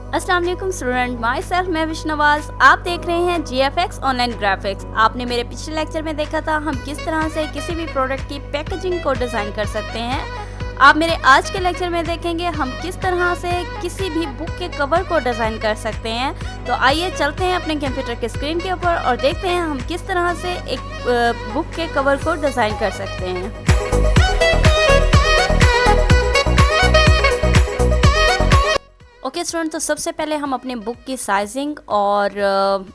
अस्सलाम वालेकुम student, my self मैं विश्नवाज। आप देख रहे हैं GFX ऑनलाइन ग्राफिक्स। आपने मेरे पिछले लेक्चर में देखा था हम किस तरह से किसी भी प्रोडक्ट की पैकेजिंग को डिज़ाइन कर सकते हैं। आप मेरे आज के लेक्चर में देखेंगे हम किस तरह से किसी भी बुक के कवर को डिज़ाइन कर सकते हैं। तो आइए चलते हैं अपने कंप्यूटर के स्क्रीन के ऊपर और देखते हैं हम किस तरह से एक बुक के कवर को डिज़ाइन कर सकते हैं। ओके स्टूडेंट, तो सबसे पहले हम अपने बुक की साइजिंग और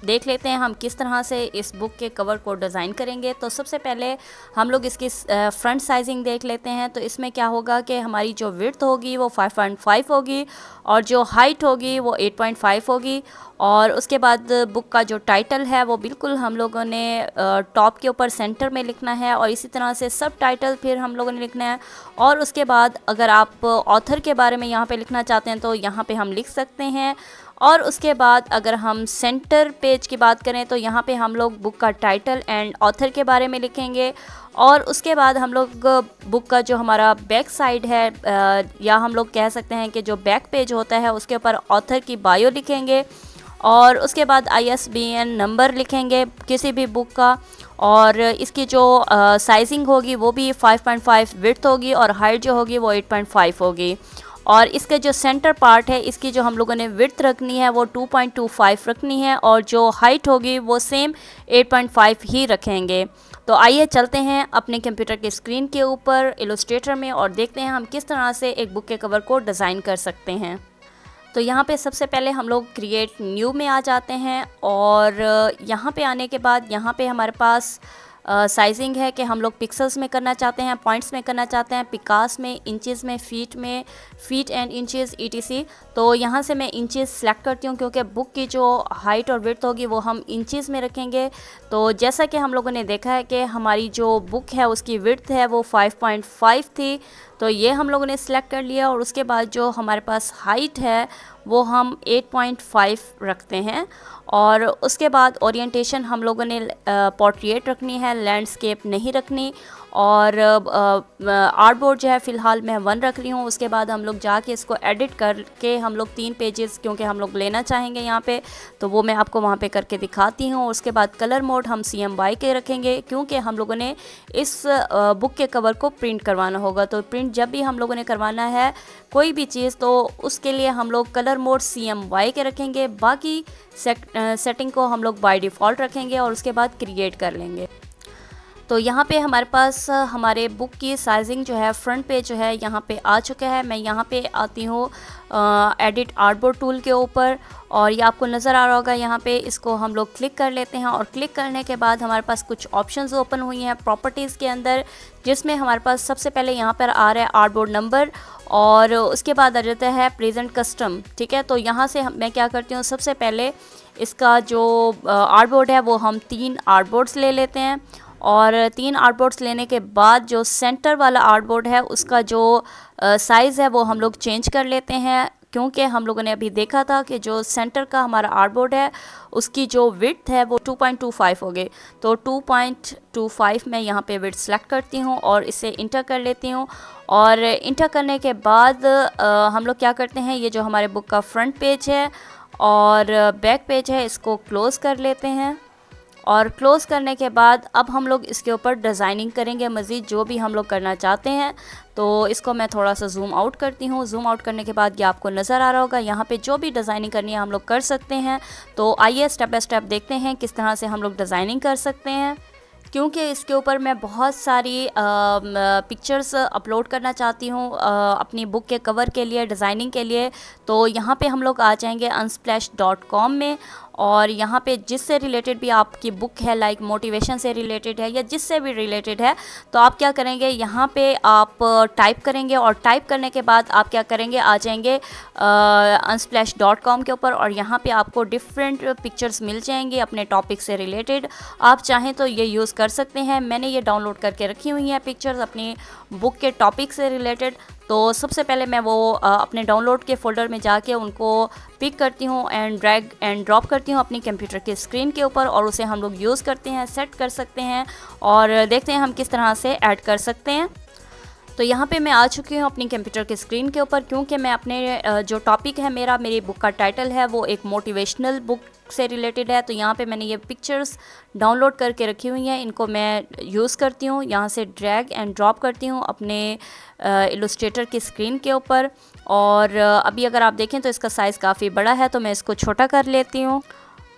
देख लेते हैं हम किस तरह से इस बुक के कवर को डिज़ाइन करेंगे। तो सबसे पहले हम लोग इसकी फ्रंट साइजिंग देख लेते हैं। तो इसमें क्या होगा कि हमारी जो विड्थ होगी वो 5.5 होगी और जो हाइट होगी वो 8.5 होगी। और उसके बाद बुक का जो टाइटल है वो बिल्कुल हम लोगों ने टॉप के ऊपर सेंटर में लिखना है और इसी तरह से सब टाइटल फिर हम लोगों ने लिखना है। और उसके बाद अगर आप ऑथर के बारे में यहाँ पे लिखना चाहते हैं तो यहाँ पे हम लिख सकते हैं। और उसके बाद अगर हम सेंटर पेज की बात करें तो यहाँ पे हम लोग बुक का टाइटल एंड ऑथर के बारे में लिखेंगे। और उसके बाद हम लोग बुक का जो हमारा बैक साइड है या हम लोग कह सकते हैं कि जो बैक पेज होता है उसके ऊपर ऑथर की बायो लिखेंगे। और उसके बाद ISBN नंबर लिखेंगे किसी भी बुक का। और इसकी जो साइजिंग होगी वो भी 5.5 विड्थ होगी और हाइट जो होगी वो 8.5 होगी। और इसके जो सेंटर पार्ट है इसकी जो हम लोगों ने विड्थ रखनी है वो 2.25 रखनी है और जो हाइट होगी वो सेम 8.5 ही रखेंगे। तो आइए चलते हैं अपने कंप्यूटर के स्क्रीन के ऊपर इलस्ट्रेटर में और देखते हैं हम किस तरह से एक बुक के कवर को डिज़ाइन कर सकते हैं। तो यहाँ पे सबसे पहले हम लोग क्रिएट न्यू में आ जाते हैं और यहाँ पे आने के बाद यहाँ पे हमारे पास साइजिंग है कि हम लोग पिक्सल्स में करना चाहते हैं, पॉइंट्स में करना चाहते हैं, पिकास में, इंचेस में, फीट एंड इंचेस ETC। तो यहाँ से मैं इंचेस सेलेक्ट करती हूँ क्योंकि बुक की जो हाइट और विड्थ होगी वो हम इंचेस में रखेंगे। तो जैसा कि हम लोगों ने देखा है कि हमारी जो बुक है उसकी विड्थ है वो 5.5 थी, तो ये हम लोगों ने सिलेक्ट कर लिया। और उसके बाद जो हमारे पास हाइट है वो हम 8.5 रखते हैं। और उसके बाद ओरिएंटेशन हम लोगों ने पोर्ट्रेट रखनी है, लैंडस्केप नहीं रखनी। और आर्टबोर्ड जो है फ़िलहाल मैं 1 रख रही हूँ। उसके बाद हम लोग जाके इसको एडिट करके हम लोग 3 पेजेस क्योंकि हम लोग लेना चाहेंगे यहाँ पे, तो वो मैं आपको वहाँ पे करके दिखाती हूँ। उसके बाद कलर मोड हम CMY के रखेंगे क्योंकि हम लोगों ने इस बुक के कवर को प्रिंट करवाना होगा। तो प्रिंट जब भी हम लोगों ने करवाना है कोई भी चीज़ तो उसके लिए हम लोग कलर मोड CMY के रखेंगे। बाकी सेटिंग को हम लोग बाय डिफ़ॉल्ट रखेंगे और उसके बाद क्रिएट कर लेंगे। तो यहाँ पे हमारे पास हमारे बुक की साइजिंग जो है फ्रंट पेज जो है यहाँ पे आ चुका है। मैं यहाँ पे आती हूँ एडिट आर्टबोर्ड टूल के ऊपर और ये आपको नज़र आ रहा होगा। यहाँ पे इसको हम लोग क्लिक कर लेते हैं और क्लिक करने के बाद हमारे पास कुछ ऑप्शंस ओपन हुई हैं प्रॉपर्टीज़ के अंदर, जिसमें हमारे पास सबसे पहले यहाँ पर आ रहा है आर्टबोर्ड नंबर और उसके बाद आ जाता है प्रेजेंट कस्टम। ठीक है, तो यहाँ से मैं क्या करती हूँ, सबसे पहले इसका जो आर्टबोर्ड है वो हम 3 आर्टबोर्ड्स ले लेते हैं। और 3 आर्टबोर्ड्स लेने के बाद जो सेंटर वाला आर्टबोर्ड है उसका जो साइज़ है वो हम लोग चेंज कर लेते हैं क्योंकि हम लोगों ने अभी देखा था कि जो सेंटर का हमारा आर्टबोर्ड है उसकी जो विड्थ है वो 2.25 हो गई। तो 2.25 मैं यहाँ पे विड्थ सेलेक्ट करती हूँ और इसे इंटर कर लेती हूँ। और इंटर करने के बाद हम लोग क्या करते हैं, ये जो हमारे बुक का फ्रंट पेज है और बैक पेज है इसको क्लोज़ कर लेते हैं। और क्लोज़ करने के बाद अब हम लोग इसके ऊपर डिज़ाइनिंग करेंगे मज़ीद जो भी हम लोग करना चाहते हैं। तो इसको मैं थोड़ा सा जूम आउट करती हूँ। जूम आउट करने के बाद ये आपको नज़र आ रहा होगा, यहाँ पे जो भी डिज़ाइनिंग करनी है हम लोग कर सकते हैं। तो आइए स्टेप बाय स्टेप देखते हैं किस तरह से हम लोग डिज़ाइनिंग कर सकते हैं। क्योंकि इसके ऊपर मैं बहुत सारी पिक्चर्स अपलोड करना चाहती हूँ अपनी बुक के कवर के लिए, डिज़ाइनिंग के लिए। तो यहाँ पे हम लोग आ जाएंगे unsplash.com में और यहाँ पे जिससे रिलेटेड भी आपकी बुक है, लाइक मोटिवेशन से रिलेटेड है या जिससे भी रिलेटेड है, तो आप क्या करेंगे, यहाँ पे आप टाइप करेंगे और टाइप करने के बाद आप क्या करेंगे, आ जाएंगे unsplash.com के ऊपर और यहाँ पे आपको डिफरेंट पिक्चर्स मिल जाएंगे अपने टॉपिक से रिलेटेड। आप चाहें तो ये यूज़ कर सकते हैं। मैंने ये डाउनलोड करके रखी हुई हैं पिक्चर्स अपनी बुक के टॉपिक से रिलेटेड। तो सबसे पहले मैं वो अपने डाउनलोड के फ़ोल्डर में जाके उनको पिक करती हूँ एंड ड्रैग एंड ड्रॉप करती हूँ अपनी कंप्यूटर के स्क्रीन के ऊपर और उसे हम लोग यूज़ करते हैं, सेट कर सकते हैं और देखते हैं हम किस तरह से ऐड कर सकते हैं। तो यहाँ पे मैं आ चुकी हूँ अपनी कंप्यूटर की स्क्रीन के ऊपर, क्योंकि मैं अपने जो टॉपिक है मेरी बुक का टाइटल है वो एक मोटिवेशनल बुक से रिलेटेड है। तो यहाँ पे मैंने ये पिक्चर्स डाउनलोड करके रखी हुई हैं, इनको मैं यूज़ करती हूँ, यहाँ से ड्रैग एंड ड्रॉप करती हूँ अपने इलस्ट्रेटर की स्क्रीन के ऊपर। और अभी अगर आप देखें तो इसका साइज़ काफ़ी बड़ा है, तो मैं इसको छोटा कर लेती हूँ।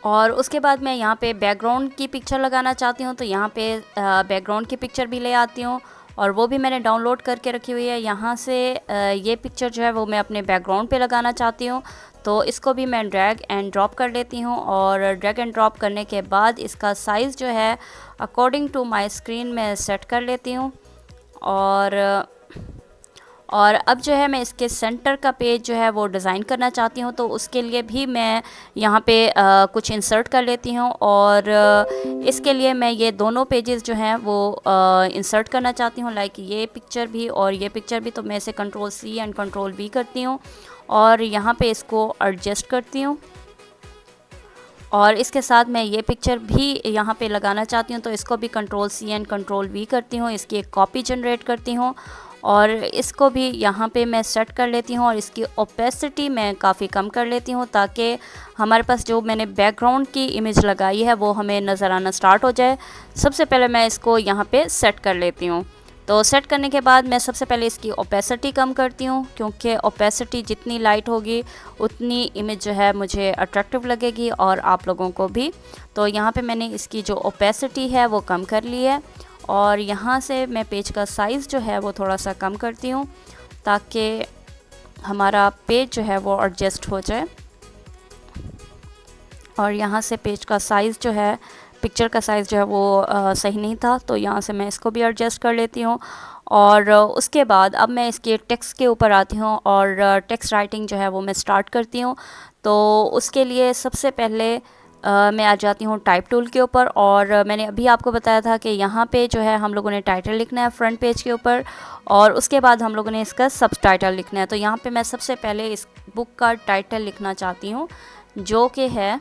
और उसके बाद मैं यहाँ पे बैकग्राउंड की पिक्चर लगाना चाहती हूँ, तो यहाँ पे बैकग्राउंड की पिक्चर भी ले आती हूँ और वो भी मैंने डाउनलोड करके रखी हुई है। यहाँ से ये पिक्चर जो है वो मैं अपने बैकग्राउंड पे लगाना चाहती हूँ, तो इसको भी मैं ड्रैग एंड ड्रॉप कर लेती हूँ। और ड्रैग एंड ड्रॉप करने के बाद इसका साइज़ जो है अकॉर्डिंग टू माय स्क्रीन में सेट कर लेती हूँ। और अब जो है मैं इसके सेंटर का पेज जो है वो डिज़ाइन करना चाहती हूँ, तो उसके लिए भी मैं यहाँ पे कुछ इंसर्ट कर लेती हूँ। और इसके लिए मैं ये दोनों पेजेस जो हैं वो इंसर्ट करना चाहती हूँ, लाइक ये पिक्चर भी और ये पिक्चर भी। तो मैं इसे Ctrl+C एंड Ctrl+V करती हूँ और यहाँ पे इसको एडजस्ट करती हूँ। और इसके साथ मैं ये पिक्चर भी यहाँ पे लगाना चाहती हूँ, तो इसको भी Ctrl+C एंड Ctrl+V करती हूँ, इसकी एक कॉपी जनरेट करती हूँ और इसको भी यहाँ पे मैं सेट कर लेती हूँ। और इसकी ओपेसिटी मैं काफ़ी कम कर लेती हूँ, ताकि हमारे पास जो मैंने बैकग्राउंड की इमेज लगाई है वो हमें नज़र आना स्टार्ट हो जाए। सबसे पहले मैं इसको यहाँ पे सेट कर लेती हूँ। तो सेट करने के बाद मैं सबसे पहले इसकी ओपेसिटी कम करती हूँ, क्योंकि ओपेसिटी जितनी लाइट होगी उतनी इमेज जो है मुझे अट्रैक्टिव लगेगी और आप लोगों को भी। तो यहाँ पे मैंने इसकी जो ओपेसिटी है वो कम कर ली है और यहाँ से मैं पेज का साइज़ जो है वो थोड़ा सा कम करती हूँ, ताकि हमारा पेज जो है वो एडजस्ट हो जाए। और यहाँ से पेज का साइज़ जो है, पिक्चर का साइज़ जो है वो सही नहीं था, तो यहाँ से मैं इसको भी एडजस्ट कर लेती हूँ। और उसके बाद अब मैं इसके टेक्स्ट के ऊपर आती हूँ और टेक्स्ट राइटिंग जो है वो मैं स्टार्ट करती हूँ। तो उसके लिए सबसे पहले मैं आ जाती हूँ टाइप टूल के ऊपर। और मैंने अभी आपको बताया था कि यहाँ पे जो है हम लोगों ने टाइटल लिखना है फ्रंट पेज के ऊपर और उसके बाद हम लोगों ने इसका सबटाइटल लिखना है। तो यहाँ पे मैं सबसे पहले इस बुक का टाइटल लिखना चाहती हूँ, जो कि है,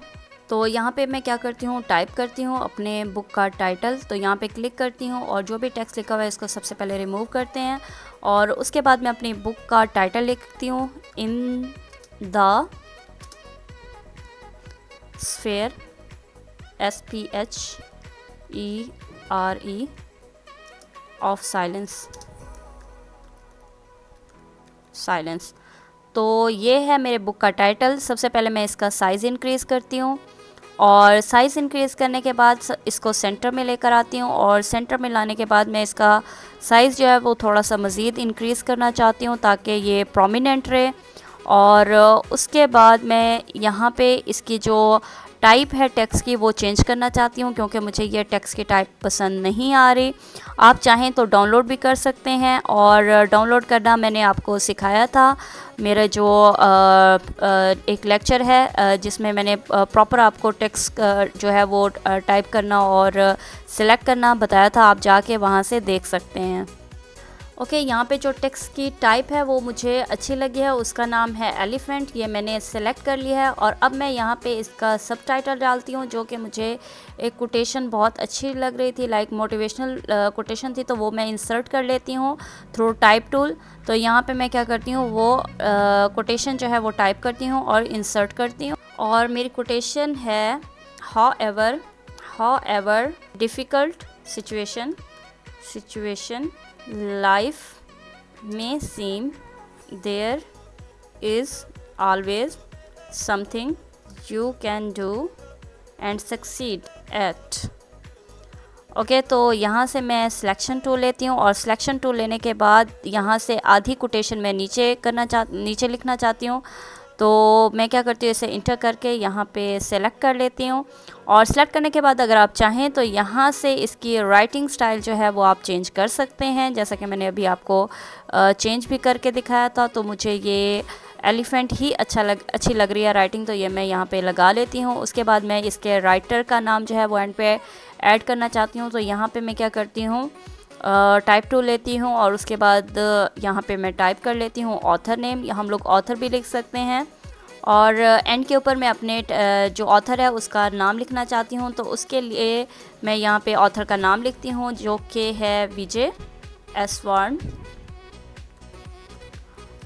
तो यहाँ पे मैं क्या करती हूँ, टाइप करती हूँ अपने बुक का टाइटल। तो यहाँ पे क्लिक करती हूँ और जो भी टेक्स्ट लिखा हुआ है इसको सबसे पहले रिमूव करते हैं। और उसके बाद मैं अपनी बुक का टाइटल लिखती हूँ, in the sphere, SPHERE of silence. तो ये है मेरे बुक का टाइटल। सबसे पहले मैं इसका साइज़ इंक्रीज़ करती हूँ और साइज़ इंक्रीज़ करने के बाद इसको सेंटर में लेकर आती हूँ और सेंटर में लाने के बाद मैं इसका साइज़ जो है वो थोड़ा सा मज़ीद इंक्रीज़ करना चाहती हूँ, ताकि ये प्रोमिनेंट रहे। और उसके बाद मैं यहाँ पे इसकी जो टाइप है टेक्स्ट की वो चेंज करना चाहती हूँ, क्योंकि मुझे ये टेक्स्ट की टाइप पसंद नहीं आ रही। आप चाहें तो डाउनलोड भी कर सकते हैं और डाउनलोड करना मैंने आपको सिखाया था। मेरा जो एक लेक्चर है जिसमें मैंने प्रॉपर आपको टेक्स्ट जो है वो टाइप करना और सिलेक्ट करना बताया था, आप जाके वहाँ से देख सकते हैं। ओके, यहाँ पे जो टेक्स्ट की टाइप है वो मुझे अच्छी लगी है, उसका नाम है एलिफेंट। ये मैंने सेलेक्ट कर लिया है और अब मैं यहाँ पे इसका सबटाइटल डालती हूँ, जो कि मुझे एक कोटेशन बहुत अच्छी लग रही थी, लाइक मोटिवेशनल कोटेशन थी, तो वो मैं इंसर्ट कर लेती हूँ थ्रू टाइप टूल। तो यहाँ पे मैं क्या करती हूँ, वो कोटेशन जो है वो टाइप करती हूँ और इंसर्ट करती हूँ। और मेरी कोटेशन है, how ever difficult situation life may seem, there is always something you can do and succeed at। Okay, तो यहाँ से मैं सिलेक्शन टूल लेती हूँ और सिलेक्शन टूल लेने के बाद यहाँ से आधी कोटेशन मैं नीचे लिखना चाहती हूँ। तो मैं क्या करती हूँ, इसे इंटर करके यहाँ पे सेलेक्ट कर लेती हूँ। और सेलेक्ट करने के बाद अगर आप चाहें तो यहाँ से इसकी राइटिंग स्टाइल जो है वो आप चेंज कर सकते हैं, जैसा कि मैंने अभी आपको चेंज भी करके दिखाया था। तो मुझे ये एलिफेंट ही अच्छी लग रही है राइटिंग, तो ये मैं यहाँ पे लगा लेती हूँ। उसके बाद मैं इसके राइटर का नाम जो है वो एंड पे ऐड करना चाहती हूँ। तो यहाँ पे मैं क्या करती हूँ, टाइप टूल लेती हूँ और उसके बाद यहाँ पे मैं टाइप कर लेती हूँ ऑथर नेम, हम लोग ऑथर भी लिख सकते हैं। और एंड के ऊपर मैं अपने जो ऑथर है उसका नाम लिखना चाहती हूँ, तो उसके लिए मैं यहाँ पे ऑथर का नाम लिखती हूँ, जो कि है विजय एस वार्न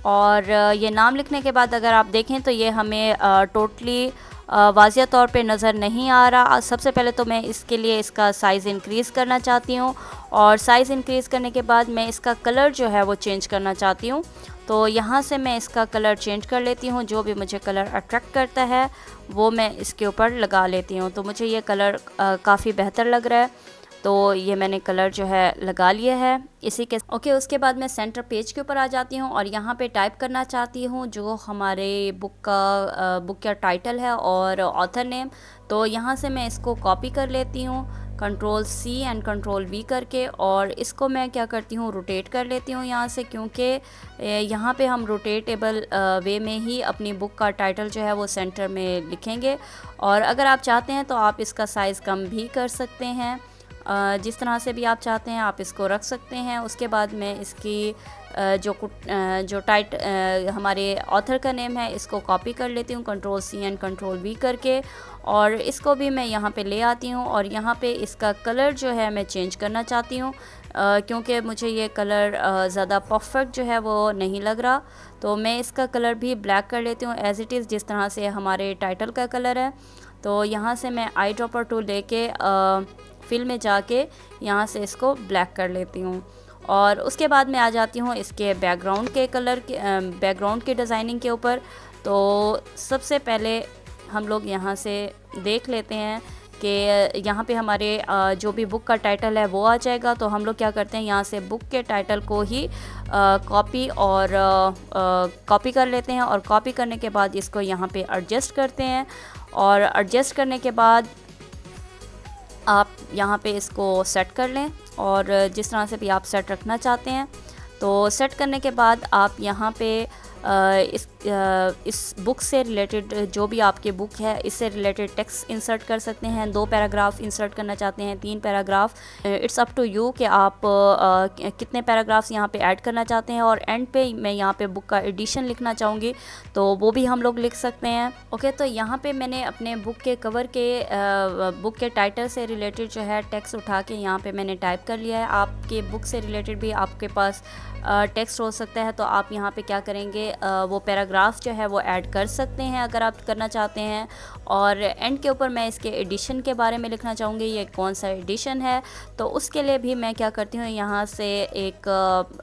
और ये नाम लिखने के बाद अगर आप देखें तो ये हमें टोटली वाज़िया तौर पे नज़र नहीं आ रहा। सबसे पहले तो मैं इसके लिए इसका साइज़ इंक्रीज़ करना चाहती हूँ और साइज़ इंक्रीज़ करने के बाद मैं इसका कलर जो है वो चेंज करना चाहती हूँ। तो यहाँ से मैं इसका कलर चेंज कर लेती हूँ, जो भी मुझे कलर अट्रैक्ट करता है वो मैं इसके ऊपर लगा लेती हूँ। तो मुझे ये कलर काफ़ी बेहतर लग रहा है, तो ये मैंने कलर जो है लगा लिया है इसी के। ओके, उसके बाद मैं सेंटर पेज के ऊपर आ जाती हूँ और यहाँ पे टाइप करना चाहती हूँ जो हमारे बुक का टाइटल है और ऑथर नेम। तो यहाँ से मैं इसको कॉपी कर लेती हूँ Ctrl+C एंड Ctrl+V करके, और इसको मैं क्या करती हूँ रोटेट कर लेती हूँ यहाँ से, क्योंकि यहाँ पे हम रोटेटेबल वे में ही अपनी बुक का टाइटल जो है वो सेंटर में लिखेंगे। और अगर आप चाहते हैं तो आप इसका साइज़ कम भी कर सकते हैं, जिस तरह से भी आप चाहते हैं आप इसको रख सकते हैं। उसके बाद मैं इसकी जो हमारे ऑथर का नेम है इसको कॉपी कर लेती हूँ Ctrl+C एंड Ctrl+V करके, और इसको भी मैं यहाँ पे ले आती हूँ और यहाँ पे इसका कलर जो है मैं चेंज करना चाहती हूँ, क्योंकि मुझे ये कलर ज़्यादा परफेक्ट जो है वो नहीं लग रहा। तो मैं इसका कलर भी ब्लैक कर लेती हूँ एज़ इट इज़, जिस तरह से हमारे टाइटल का कलर है। तो यहाँ से मैं आई ड्रॉपर टूल लेके फिल में जाके यहाँ से इसको ब्लैक कर लेती हूँ। और उसके बाद मैं आ जाती हूँ इसके बैकग्राउंड के डिज़ाइनिंग के ऊपर। तो सबसे पहले हम लोग यहाँ से देख लेते हैं कि यहाँ पे हमारे जो भी बुक का टाइटल है वो आ जाएगा। तो हम लोग क्या करते हैं, यहाँ से बुक के टाइटल को ही कॉपी कर लेते हैं, और कॉपी करने के बाद इसको यहाँ पे एडजस्ट करते हैं। और एडजस्ट करने के बाद आप यहाँ पे इसको सेट कर लें, और जिस तरह से भी आप सेट रखना चाहते हैं। तो सेट करने के बाद आप यहाँ पे इस बुक से रिलेटेड जो भी आपकी बुक है इससे रिलेटेड टेक्स्ट इंसर्ट कर सकते हैं। 2 पैराग्राफ इंसर्ट करना चाहते हैं, 3 paragraph, it's up to you कि आप कितने पैराग्राफ्स यहाँ पे ऐड करना चाहते हैं। और एंड पे मैं यहाँ पे बुक का एडिशन लिखना चाहूँगी तो वो भी हम लोग लिख सकते हैं। ओके, तो यहाँ पे मैंने अपने बुक के कवर के बुक के टाइटल से रिलेटेड जो है टेक्स्ट उठा के यहाँ पे मैंने टाइप कर लिया है। आपके बुक से रिलेटेड भी आपके पास टेक्स्ट हो सकता है, तो आप यहाँ पे क्या करेंगे, वो पैराग्राफ जो है वो ऐड कर सकते हैं अगर आप करना चाहते हैं। और एंड के ऊपर मैं इसके एडिशन के बारे में लिखना चाहूँगी, ये कौन सा एडिशन है। तो उसके लिए भी मैं क्या करती हूँ, यहाँ से एक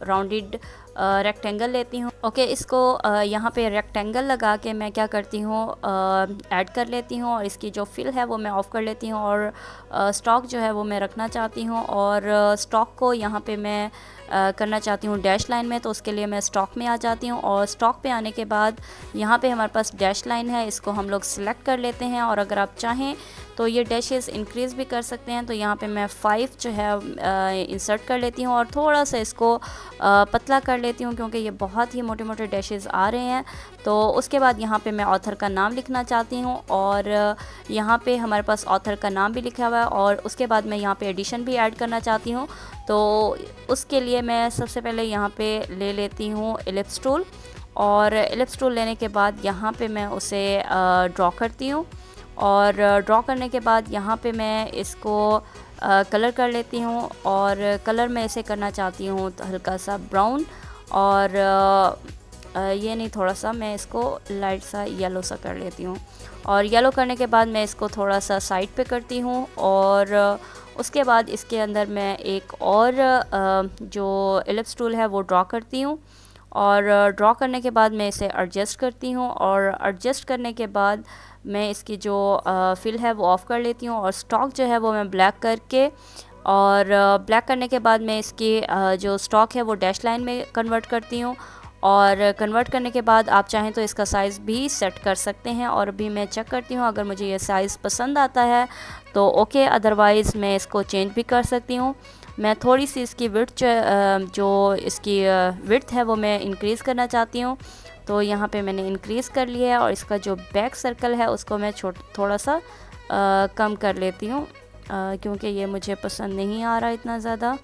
राउंडेड रेक्टेंगल लेती हूँ। ओके, इसको यहाँ पे रेक्टेंगल लगा के मैं क्या करती हूँ ऐड कर लेती हूँ, और इसकी जो फिल है वो मैं ऑफ़ कर लेती हूँ, और स्टॉक जो है वो मैं रखना चाहती हूँ। और स्टॉक को यहाँ पे मैं करना चाहती हूँ डैश लाइन में। तो उसके लिए मैं स्टॉक में आ जाती हूँ, और स्टॉक पे आने के बाद यहाँ पे हमारे पास डैश लाइन है, इसको हम लोग सिलेक्ट कर लेते हैं। और अगर आप चाहें तो ये डैशेस इंक्रीज़ भी कर सकते हैं। तो यहाँ पे मैं 5 जो है इंसर्ट कर लेती हूँ, और थोड़ा सा इसको पतला कर लेती हूँ, क्योंकि ये बहुत ही मोटे मोटे डैशेस आ रहे हैं। तो उसके बाद यहाँ पे मैं ऑथर का नाम लिखना चाहती हूँ, और यहाँ पे हमारे पास ऑथर का नाम भी लिखा हुआ है। और उसके बाद मैं यहाँ पे एडिशन भी ऐड करना चाहती हूँ। तो उसके लिए मैं सबसे पहले यहाँ पे ले लेती हूँ एलिप्स टूल, और एलिप्स टूल लेने के बाद यहाँ पे मैं उसे ड्रॉ करती हूँ। और ड्रॉ करने के बाद यहाँ पे मैं इसको कलर कर लेती हूँ, और कलर मैं इसे करना चाहती हूँ तो हल्का सा ब्राउन, और ये नहीं, थोड़ा सा मैं इसको लाइट सा येलो सा कर लेती हूँ। और येलो करने के बाद मैं इसको थोड़ा सा साइड पे करती हूँ, और उसके बाद इसके अंदर मैं एक और जो एलिप्स टूल है वो ड्रॉ करती हूँ। और ड्रॉ करने के बाद मैं इसे एडजस्ट करती हूँ, और एडजस्ट करने के बाद मैं इसकी जो फिल है वो ऑफ़ कर लेती हूँ, और स्टॉक जो है वो मैं ब्लैक करके, और ब्लैक करने के बाद मैं इसकी जो स्टॉक है वो डैश लाइन में कन्वर्ट करती हूँ। और कन्वर्ट करने के बाद आप चाहें तो इसका साइज़ भी सेट कर सकते हैं, और अभी मैं चेक करती हूँ, अगर मुझे ये साइज़ पसंद आता है तो ओके, अदरवाइज़ मैं इसको चेंज भी कर सकती हूँ। मैं थोड़ी सी इसकी विड्थ जो इसकी विड्थ है वो मैं इंक्रीज़ करना चाहती हूँ। तो यहाँ पे मैंने इंक्रीज़ कर लिया है, और इसका जो बैक सर्कल है उसको मैं थोड़ा सा कम कर लेती हूँ, क्योंकि ये मुझे पसंद नहीं आ रहा इतना ज़्यादा।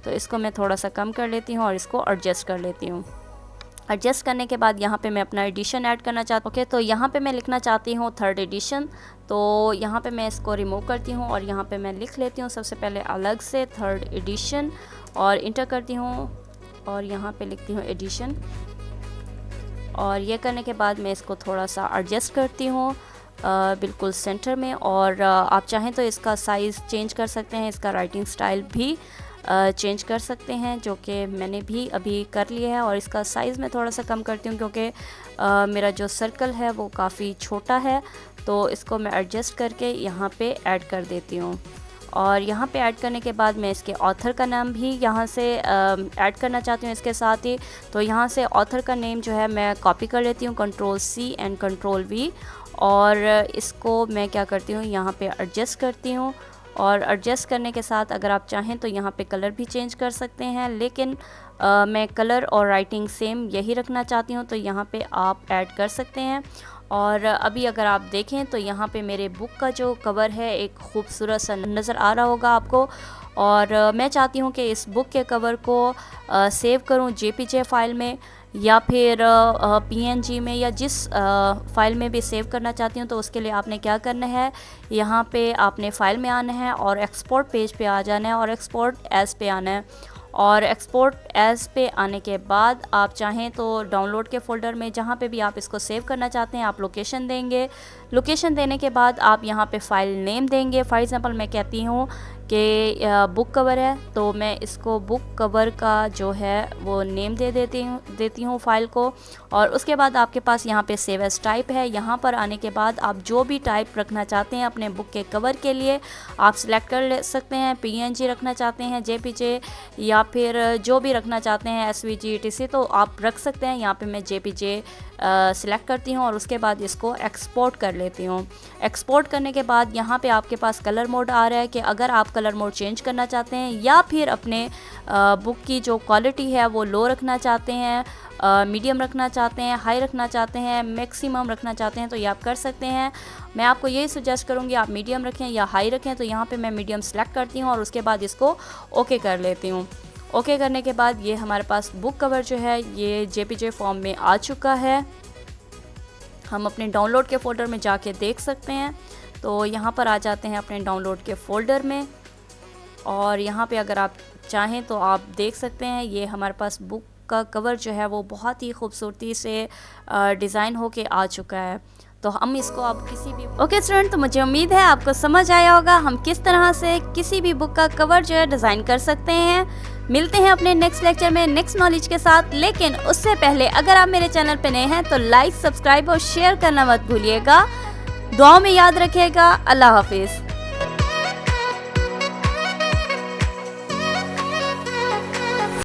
तो इसको मैं थोड़ा सा कम कर लेती हूँ और इसको एडजस्ट कर लेती हूँ। एडजस्ट करने के बाद यहाँ पे मैं अपना एडिशन ऐड करना चाहती हूँ। ओके, तो यहाँ पे मैं लिखना चाहती हूँ 3rd एडिशन। तो यहाँ पे मैं इसको रिमूव करती हूँ, और यहाँ पे मैं लिख लेती हूँ सबसे पहले अलग से 3rd एडिशन, और इंटर करती हूँ, और यहाँ पे लिखती हूँ एडिशन। और ये करने के बाद मैं इसको थोड़ा सा एडजस्ट करती हूँ बिल्कुल सेंटर में। और आप चाहें तो इसका साइज़ चेंज कर सकते हैं, इसका राइटिंग स्टाइल भी चेंज कर सकते हैं, जो कि मैंने भी अभी कर लिया है। और इसका साइज़ मैं थोड़ा सा कम करती हूँ क्योंकि मेरा जो सर्कल है वो काफ़ी छोटा है, तो इसको मैं एडजस्ट करके यहाँ पे ऐड कर देती हूँ। और यहाँ पे ऐड करने के बाद मैं इसके ऑथर का नाम भी यहाँ से ऐड करना चाहती हूँ इसके साथ ही। तो यहाँ से ऑथर का नेम जो है मैं कॉपी कर लेती हूँ, Ctrl+C एंड Ctrl+V। और इसको मैं क्या करती हूँ, यहाँ पे एडजस्ट करती हूँ। और एडजस्ट करने के साथ अगर आप चाहें तो यहाँ पे कलर भी चेंज कर सकते हैं, लेकिन मैं कलर और राइटिंग सेम यही रखना चाहती हूँ, तो यहाँ पे आप ऐड कर सकते हैं। और अभी अगर आप देखें तो यहाँ पे मेरे बुक का जो कवर है एक खूबसूरत सा नज़र आ रहा होगा आपको। और मैं चाहती हूँ कि इस बुक के कवर को सेव करूँ JPG फाइल में या फिर PNG में, या जिस फ़ाइल में भी सेव करना चाहती हूँ। तो उसके लिए आपने क्या करना है, यहाँ पे आपने फ़ाइल में आना है और एक्सपोर्ट पेज पे आ जाना है और एक्सपोर्ट एज़ पे आना है। और एक्सपोर्ट एज़ पे आने के बाद आप चाहें तो डाउनलोड के फ़ोल्डर में जहाँ पे भी आप इसको सेव करना चाहते हैं आप लोकेशन देंगे। लोकेशन देने के बाद आप यहाँ पे फ़ाइल नेम देंगे। फॉर एग्ज़ाम्पल मैं कहती हूँ कि बुक कवर है, तो मैं इसको बुक कवर का जो है वो नेम देती हूँ फ़ाइल को। और उसके बाद आपके पास यहाँ पे सेव एज़ टाइप है। यहाँ पर आने के बाद आप जो भी टाइप रखना चाहते हैं अपने बुक के कवर के लिए आप सिलेक्ट कर सकते हैं। PNG रखना चाहते हैं, JPG, या फिर जो भी रखना चाहते हैं SVG etc, तो आप रख सकते हैं। यहाँ पे मैं JPG सिलेक्ट करती हूँ और उसके बाद इसको एक्सपोर्ट कर लेती हूँ। एक्सपोर्ट करने के बाद यहाँ पे आपके पास कलर मोड आ रहा है कि अगर आप कलर मोड चेंज करना चाहते हैं या फिर अपने बुक की जो क्वालिटी है वो लो रखना चाहते हैं, मीडियम रखना चाहते हैं, हाई रखना चाहते हैं, मैक्सिमम रखना चाहते हैं, तो ये आप कर सकते हैं। मैं आपको यही सजेस्ट करूँगी आप मीडियम रखें या हाई रखें। तो यहाँ पे मैं मीडियम सेलेक्ट करती हूँ और उसके बाद इसको ओके कर लेती हूँ। ओके करने के बाद ये हमारे पास बुक कवर जो है ये JPG फॉर्म में आ चुका है। हम अपने डाउनलोड के फ़ोल्डर में जाके देख सकते हैं। तो यहाँ पर आ जाते हैं अपने डाउनलोड के फ़ोल्डर में और यहाँ पे अगर आप चाहें तो आप देख सकते हैं ये हमारे पास बुक का कवर जो है वो बहुत ही खूबसूरती से डिज़ाइन होके आ चुका है। तो हम इसको अब किसी भी ओके स्टूडेंट, तो मुझे उम्मीद है आपको समझ आया होगा हम किस तरह से किसी भी बुक का कवर जो है डिज़ाइन कर सकते हैं। मिलते हैं अपने नेक्स्ट लेक्चर में नेक्स्ट नॉलेज के साथ, लेकिन उससे पहले अगर आप मेरे चैनल पे नए हैं तो लाइक, सब्सक्राइब और शेयर करना मत भूलिएगा। दुआओं में याद रखिएगा। अल्लाह हाफिज़।